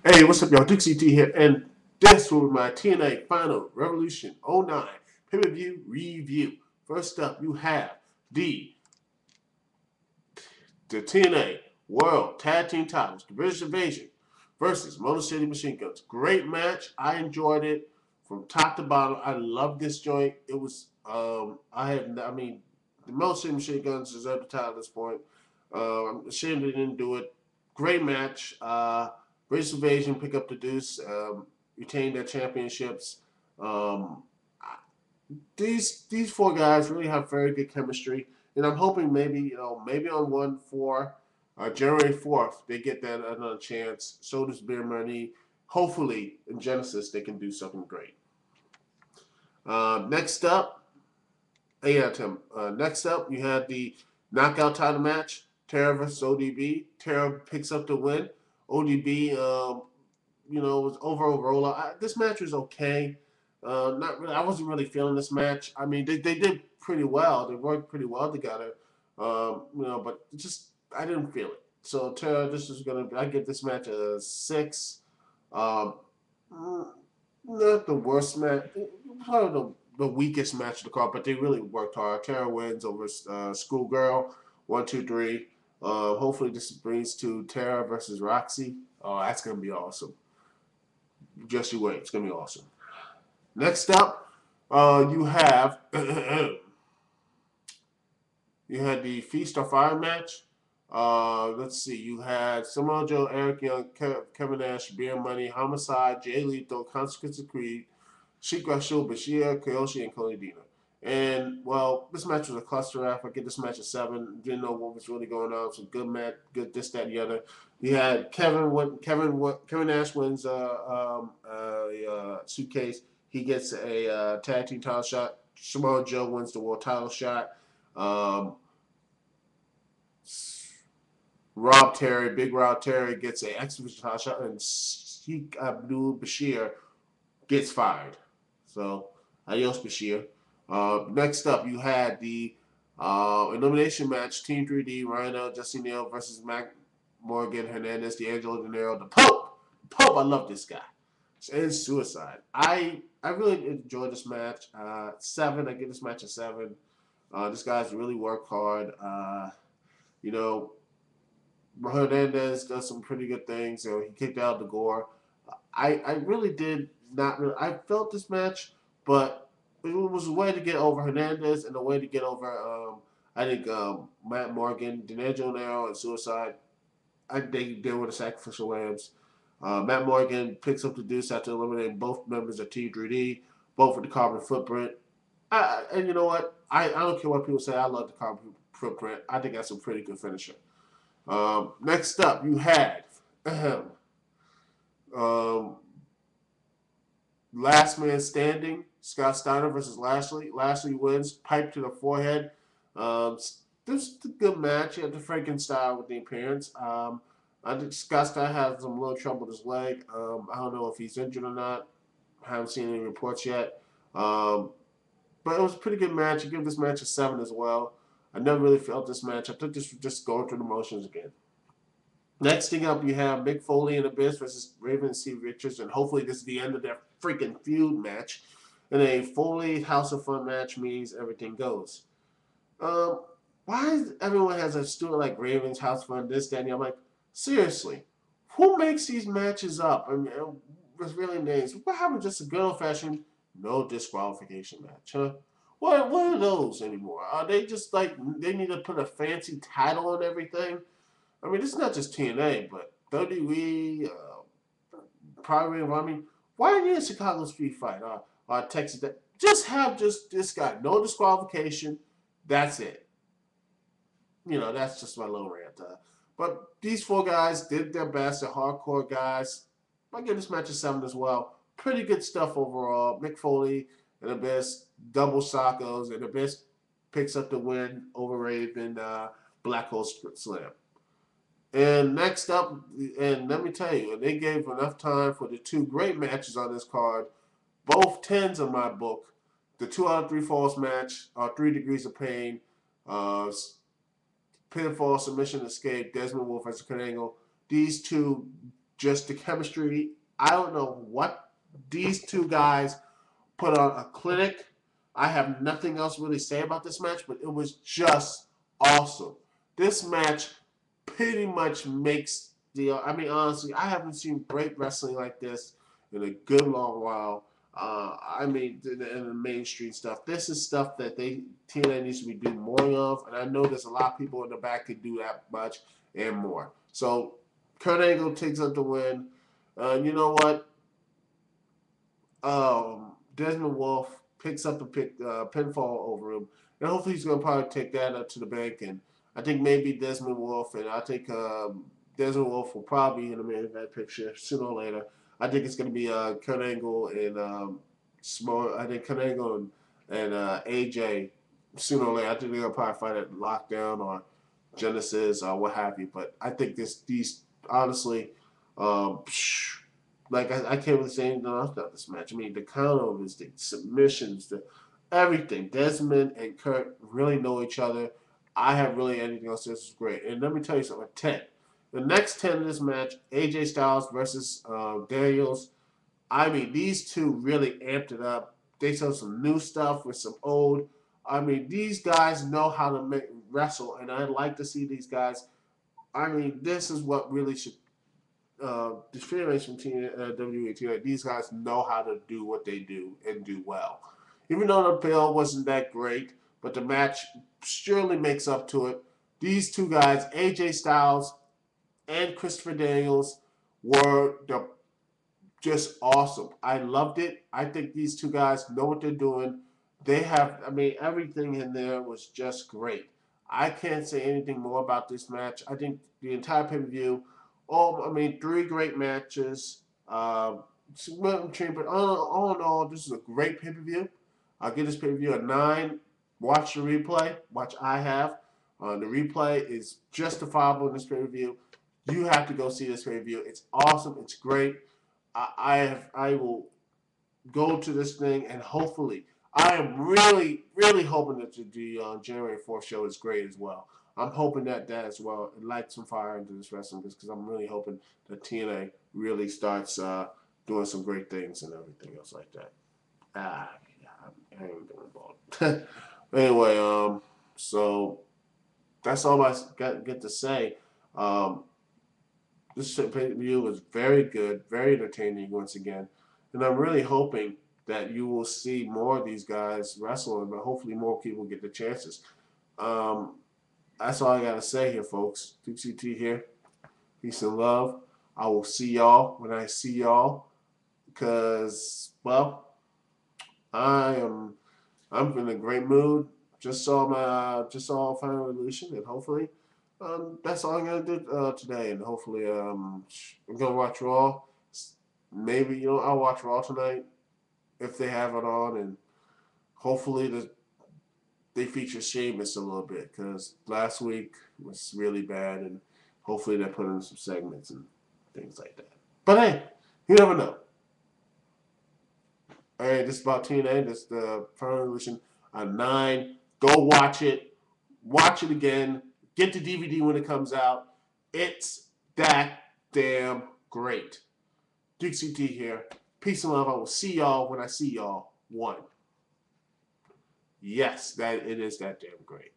Hey, what's up, y'all? Dixie T here, and this will be my TNA Final Revolution '09 pay-per-view review. First up, you have the the TNA World Tag Team Titles, the British Invasion versus Motor City Machine Guns. Great match. I enjoyed it from top to bottom. I love this joint. It was the Motor City Machine Guns deserve the title at this point. I'm ashamed they didn't do it. Great match. British Invasion pick up the deuce, retain their championships. Um, these four guys really have very good chemistry, and I'm hoping maybe on 1/4, January 4th, they get that another chance. So does Beer Money. Hopefully, in Genesis, they can do something great. Next up, yeah, Tim. Next up, you had the knockout title match: Terra versus ODB. Terra picks up the win. ODB, was overall rollout. This match was okay. Not really. I wasn't really feeling this match. I mean, they did pretty well. They worked pretty well together. But just I didn't feel it. So Tara, this is gonna. I give this match a 6. Um, Not the worst match. Probably the weakest match of the card, but they really worked hard. Tara wins over Schoolgirl. 1, 2, 3. Hopefully this brings to Tara versus Roxy. Oh, that's gonna be awesome. Just you wait. It's gonna be awesome. Next up, you have you had the Feast or Fire match. Let's see. You had Samoa Joe, Eric Young, Kevin Nash, Beer Money, Homicide, Jay Lethal, Consequence of Creed, Sheik Rashul, Bashir, Koyoshi, and Cody Deaner. And well, this match was a cluster F. I get this match a 7. Didn't know what was really going on. It was a good match, good this, that, and the other. You had Kevin Nash wins a suitcase. He gets a tag team title shot. Samoa Joe wins the world title shot. Um, Big Rob Terry gets a X Division title shot, and Sheikh Abdul Bashir gets fired. So, adios, Bashir. Next up, you had the elimination match: Team 3D, Rhino, Jesse Neal versus Mac Morgan, Hernandez, D'Angelo De Niro, the Pope. Pope, I love this guy. And Suicide. I really enjoyed this match. 7. I give this match a 7. This guy's really worked hard. You know, Hernandez does some pretty good things. He kicked out the Gore. I really did not really. I felt this match, but it was a way to get over Hernandez and a way to get over. I think Matt Morgan, D'Angelo Nero, and Suicide. They were the sacrificial lambs. Matt Morgan picks up the deuce after eliminating both members of Team 3D, both with the carbon footprint. And you know what? I don't care what people say. I love the carbon footprint. I think that's a pretty good finisher. Next up, you had um, Last Man Standing, Scott Steiner versus Lashley. Lashley wins, pipe to the forehead. This is a good match. He had the Frankenstein with the appearance. I think Scott Steiner has some little trouble with his leg. I don't know if he's injured or not. I haven't seen any reports yet. Um, but it was a pretty good match. I give this match a 7 as well. I never really felt this match. I took this just going through the motions again. Next thing up, you have Mick Foley and Abyss versus Raven and Steve Richards, and hopefully this is the end of their freaking feud match. And a Foley House of Fun match means everything goes. Um, why is everyone has a steward like Ravens House of Fun, this, that, and I'm like, seriously, who makes these matches up? I mean, with really names. What happened to just a good old fashioned no disqualification match, huh? What are those anymore? Are they just like they need to put a fancy title on everything? I mean, it's not just TNA, but WWE, probably. I mean, why need a Chicago Street Fight or Texas? Just have just this guy, no disqualification. That's it. That's just my little rant. But these four guys did their best. They're hardcore guys. I give this match a 7 as well. Pretty good stuff overall. Mick Foley and Abyss double sockos, and Abyss picks up the win over Raven Black Hole Slam. And next up, and let me tell you, they gave enough time for the two great matches on this card, both 10s in my book. The 2 out of 3 falls match, 3 Degrees of Pain, uh, pinfall, submission, escape, Desmond Wolf versus Kurt Angle. These two just the chemistry. I don't know what these two guys put on a clinic. I have nothing else really to say about this match, but it was just awesome. This match pretty much makes the. I mean, honestly, I haven't seen great wrestling like this in a good long while. I mean, in the mainstream stuff, this is stuff that TNA needs to be doing more of, and I know there's a lot of people in the back could do that much and more. So, Kurt Angle takes up the win. You know what? Desmond Wolf picks up a pinfall over him, and hopefully he's going to probably take that up to the bank. And I think maybe Desmond Wolf, and I think Desmond Wolf will probably be in the main event picture sooner or later. I think it's going to be Kurt Angle and I think Kurt Angle and AJ sooner or later. I think they're going to probably fight at Lockdown or Genesis or what have you. But I think these honestly. Like I can't really say anything else about this match. I mean, the counters, the submissions, the everything. Desmond and Kurt really know each other. I have really anything else. This is great. And let me tell you something. 10. The next 10 in this match, AJ Styles versus Daniels. I mean, these two really amped it up. They saw some new stuff with some old. I mean, these guys know how to wrestle, and I'd like to see these guys. I mean, this is what really should the Federation team, WAT, these guys know how to do what they do and do well. Even though the bill wasn't that great, but the match surely makes up to it. These two guys, AJ Styles and Christopher Daniels, were just awesome. I loved it. I think these two guys know what they're doing. They have, I mean, everything in there was just great. I can't say anything more about this match. I think the entire pay per view. Oh, I mean, 3 great matches. But all in all, this is a great pay per view. I'll give this pay per view a 9. Watch the replay. Watch I have. The replay is justifiable in this pay per view. You have to go see this pay per view. It's awesome. It's great. I will go to this thing and hopefully I am really hoping that the January 4th show is great as well. I'm hoping that as well and light some fire into this wrestling because I'm really hoping that TNA really starts doing some great things and everything else like that. I ain't doing ball. Anyway, so that's all I get to say. This pay-per-view was very good, very entertaining once again. And I'm really hoping that you will see more of these guys wrestling, but hopefully more people get the chances. That's all I got to say here, folks. Duke CT here. Peace and love. I will see y'all when I see y'all because, well, I'm in a great mood. Just saw Final Resolution, and hopefully that's all I'm gonna do today. And hopefully I'm gonna watch Raw. Maybe I'll watch Raw tonight if they have it on, and hopefully they feature Sheamus a little bit because last week was really bad, and hopefully they put in some segments and things like that. But hey, you never know. All right, this is about TNA. This is the Final Resolution 9. Go watch it. Watch it again. Get the DVD when it comes out. It's that damn great. Duke CT here. Peace and love. I will see y'all when I see y'all. 1. Yes, it is that damn great.